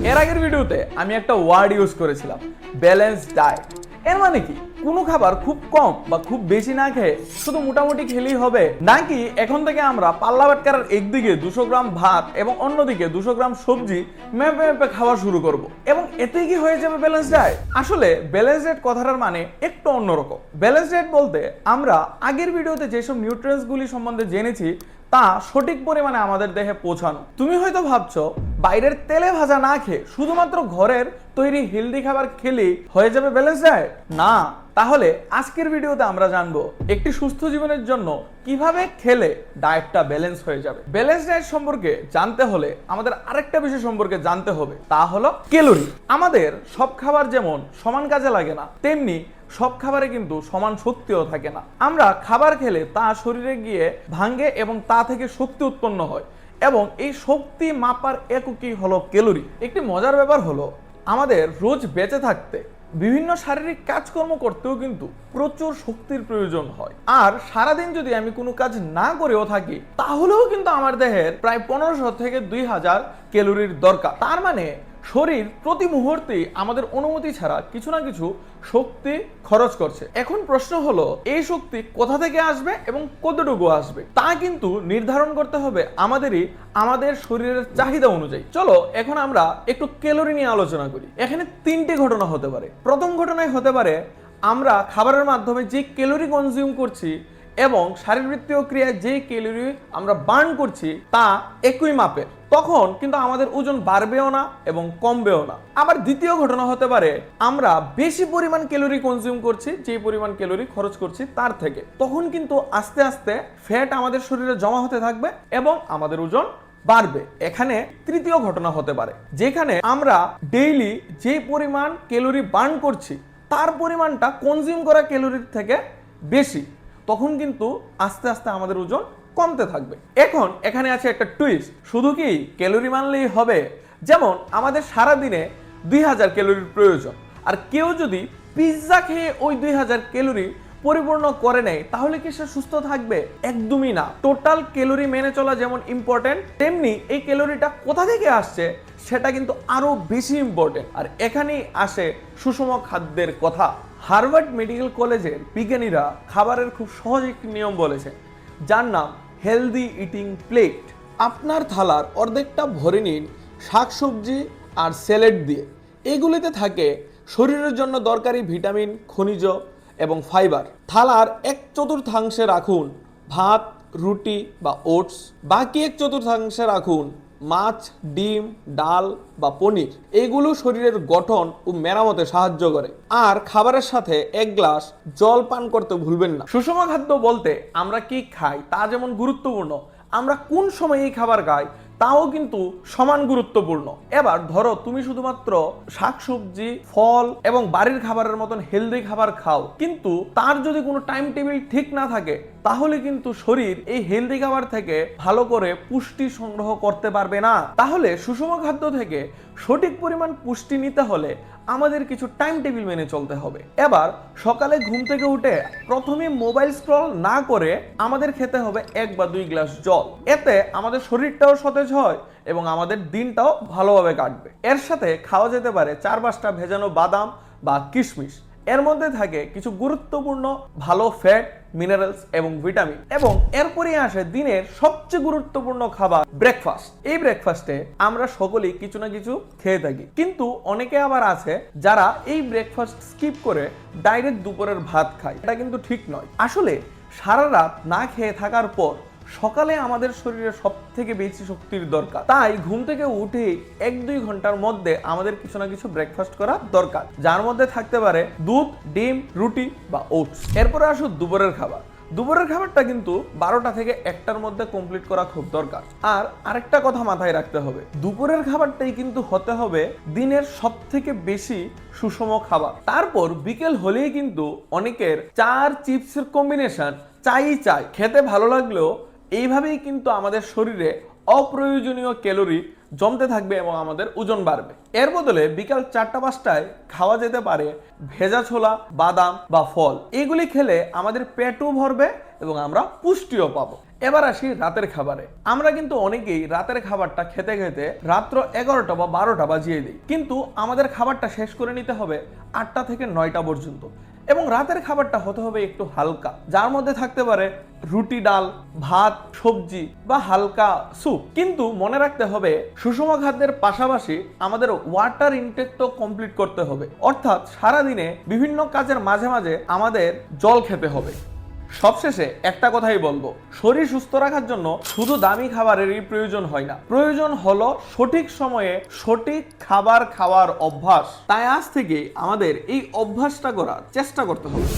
এর আগের ভিডিওতে আমি একটা ওয়ার্ড ইউজ করেছিলাম, ব্যালেন্স ডায়েট। এর মানে কি কোনো খাবার খুব কম বা খুব বেশি না খেয়ে শুধু মোটামুটি খেলেই হবে, নাকি এখন থেকে আমরা পাল্লা বাটকারার একদিকে 200 গ্রাম ভাত এবং অন্যদিকে 200 গ্রাম সবজি মেপে মেপে খাওয়া শুরু করব এবং এতেই কি হয়ে যাবে ব্যালেন্স ডায়েট? আসলে ব্যালেন্স ডায়েট কথাটার মানে একটু অন্যরকম। ব্যালেন্স ডায়েট বলতে আমরা আগের ভিডিওতে যেসব নিউট্রিয়েন্টস গুলি সম্বন্ধে জেনেছি তা সঠিক পরিমাণে আমাদের দেহে পৌঁছানো। তুমি হয়তো ভাবছো বাইরের তেলে ভাজা না খেয়ে শুধুমাত্র ঘরের তৈরি হেলদি খাবার খেলেই হয়ে যাবে ব্যালেন্স ডায়েট। না, তাহলে আজকের ভিডিওতে আমরা জানবো একটি সুস্থ জীবনের জন্য কিভাবে খেলে ডায়েটটা ব্যালেন্স হয়ে যাবে। ব্যালেন্স ডায়েট সম্পর্কে জানতে হলে আমাদের আরেকটা বিষয় সম্পর্কে জানতে হবে, তা হলো ক্যালোরি। আমাদের সব খাবার যেমন সমান কাজে লাগে না, তেমনি সব খাবারে কিন্তু সমান শক্তিও থাকে না। আমরা খাবার খেলে তা শরীরে গিয়ে ভাঙে এবং তা থেকে শক্তি উৎপন্ন হয় এবং এই শক্তি মাপার এককই হলো ক্যালোরি। একটি মজার ব্যাপার হলো আমাদের রোজ বেঁচে থাকতে বিভিন্ন শারীরিক কাজকর্ম করতেও কিন্তু প্রচুর শক্তির প্রয়োজন হয়। আর সারাদিন যদি আমি কোনো কাজ না করেও থাকি তাহলেও কিন্তু আমার দেহের প্রায় 1500 থেকে 2000 ক্যালোরির দরকার। তার মানে শরীর প্রতি মুহূর্তেই আমাদের অনুমতি ছাড়া কিছু না কিছু শক্তি খরচ করছে। এখন প্রশ্ন হলো এই শক্তি কোথা থেকে আসবে এবং কতটুকু আসবে তা কিন্তু নির্ধারণ করতে হবে আমাদের শরীরের চাহিদা অনুযায়ী। চলো এখন আমরা একটু ক্যালোরি নিয়ে আলোচনা করি। এখানে তিনটি ঘটনা হতে পারে। প্রথম ঘটনায় হতে পারে আমরা খাবারের মাধ্যমে যে ক্যালোরি কনজিউম করছি এবং শারীরবৃত্তীয় ক্রিয়ায় যে ক্যালোরি আমরা বার্ন করছি তা একই মাপের, তখন কিন্তু আমাদের ওজন বাড়বেও না এবং কমবেও না। আবার দ্বিতীয় ঘটনা হতে পারে আমরা বেশি পরিমাণ ক্যালোরি কনজিউম করছি যে পরিমাণ ক্যালোরি খরচ করছি তার থেকে, তখন কিন্তু আস্তে আস্তে ফ্যাট আমাদের শরীরে জমা হতে থাকবে এবং আমাদের ওজন বাড়বে। এখানে তৃতীয় ঘটনা হতে পারে যেখানে আমরা ডেইলি যে পরিমাণ ক্যালোরি বার্ন করছি তার পরিমাণটা কনজিউম করা ক্যালোরির থেকে বেশি, তখন কিন্তু আস্তে আস্তে আমাদের ওজন কমতে থাকবে। এখন এখানে আছে একটা টুইস্ট, শুধু কি ক্যালোরি মানলেই হবে? যেমন আমাদের সারা দিনে 2000 ক্যালোরির প্রয়োজন, আর কেউ যদি পিৎজা খেয়ে ওই 2000 ক্যালোরি পরিপূর্ণ করে নেয় তাহলে কি সে সুস্থ থাকবে? একদমই না। টোটাল ক্যালোরি মেনে চলা যেমন ইম্পর্টেন্ট, তেমনি এই ক্যালোরিটা কোথা থেকে আসছে সেটা কিন্তু আরো বেশি ইম্পর্টেন্ট। আর এখানেই আসে সুষম খাদ্যের কথা। হার্ভার্ড মেডিকেল কলেজের বিজ্ঞানীরা খাবারের খুব সহজ একটি নিয়ম বলেছে, যার নাম হেলদি ইটিং প্লেট। আপনার থালার অর্ধেকটা ভরে নিন শাকসবজি আর স্যালাড দিয়ে। এগুলিতে থাকে শরীরের জন্য দরকারি ভিটামিন, খনিজ এবং ফাইবার। থালার 1/4 রাখুন ভাত, রুটি বা ওটস। বাকি 1/4 রাখুন মাছ, ডিম, ডাল বা পনির। এগুলো শরীরের গঠন ও মেরামতে সাহায্য করে। আর খাবারের সাথে 1 গ্লাস জল পান করতে ভুলবেন না। সুষম খাদ্য বলতে আমরা কি খাই তা যেমন গুরুত্বপূর্ণ, আমরা কোন সময় এই খাবার খাই তাও কিন্তু সমান গুরুত্বপূর্ণ। এবার ধরো তুমি শুধুমাত্র শাকসবজি, ফল এবং বাড়ির খাবারের মতন হেলদি খাবার খাও, কিন্তু তার যদি কোনো টাইম টেবিল ঠিক না থাকে তাহলে কিন্তু শরীর এই হেলদি খাবার থেকে ভালো করে পুষ্টি সংগ্রহ করতে পারবে না। তাহলে সুষম খাদ্য থেকে সঠিক পরিমাণ পুষ্টি নিতে হলে আমাদের কিছু টাইম টেবিল মেনে চলতে হবে। এবার সকালে ঘুম থেকে উঠে প্রথমে মোবাইল স্ক্রল না করে আমাদের খেতে হবে 1 বা 2 গ্লাস জল। এতে আমাদের শরীরটাও সতেজ হয় এবং আমাদের দিনটাও ভালোভাবে কাটবে। এর সাথে খাওয়া যেতে পারে 4-5টা ভেজানো বাদাম বা কিশমিশ। এর মধ্যে থাকে কিছু গুরুত্বপূর্ণ ভালো ফ্যাট, মিনারেলস এবং ভিটামিন। এবং এরপরেই আসে দিনের সবচেয়ে গুরুত্বপূর্ণ খাবার ব্রেকফাস্ট। এই ব্রেকফাস্টে আমরা সকলেই কিছু না কিছু খেয়ে থাকি, কিন্তু অনেকে আবার আছে যারা এই ব্রেকফাস্ট স্কিপ করে ডাইরেক্ট দুপুরের ভাত খায়। এটা কিন্তু ঠিক নয়। আসলে সারা রাত না খেয়ে থাকার পর সকালে আমাদের শরীরে সব থেকে বেশি শক্তির দরকার। তাই ঘুম থেকে উঠে 1-2 ঘন্টার মধ্যে আমাদের কিছু না কিছু ব্রেকফাস্ট করা দরকার, যার মধ্যে থাকতে পারে দুধ, ডিম, রুটি বা ওটস। এরপরে আসো দুপুরের খাবার। দুপুরের খাবারটা কিন্তু 12টা থেকে 1টার মধ্যে কমপ্লিট করা খুব দরকার। আর আরেকটা কথা মাথায় রাখতে হবে, দুপুরের খাবারটাই কিন্তু হতে হবে দিনের সব থেকে বেশি সুষম খাবার। তারপর বিকেল হলেই কিন্তু অনেকের চার চিপসের কম্বিনেশন চাই খেতে ভালো লাগলেও এইভাবেই কিন্তু আমাদের শরীরে অপ্রয়োজনীয় ক্যালোরি জমতে থাকবে এবং আমাদের ওজন বাড়বে। এর বদলে বিকাল 4টা-5টায় খাওয়া যেতে পারে ভেজা ছোলা, বাদাম বা ফল। এগুলি খেলে আমাদের পেটও ভরবে এবং আমরা পুষ্টিও পাবো। এবার আসি রাতের খাবারে। আমরা কিন্তু অনেকেই রাতের খাবারটা খেতে খেতে রাত্র 11টা বা 12টা বাজিয়ে দিই, কিন্তু আমাদের খাবারটা শেষ করে নিতে হবে 8টা থেকে 9টা পর্যন্ত। এবং রাতের খাবারটা হতে হবে একটু হালকা, যার মধ্যে থাকতে পারে রুটি, ডাল, ভাত, সবজি বা হালকা স্যুপ। কিন্তু মনে রাখতে হবে সুষম খাদ্যের পাশাপাশি আমাদের ওয়াটার ইনটেকটাও কমপ্লিট করতে হবে, অর্থাৎ সারাদিনে বিভিন্ন কাজের মাঝে মাঝে আমাদের জল খেতে হবে। সবশেষে একটা কথাই বলবো, শরীর সুস্থ রাখার জন্য শুধু দামি খাবারেরই প্রয়োজন হয় না, প্রয়োজন হলো সঠিক সময়ে সঠিক খাবার খাওয়ার অভ্যাস। তাই আজ থেকে আমাদের এই অভ্যাসটা করার চেষ্টা করতে হবে।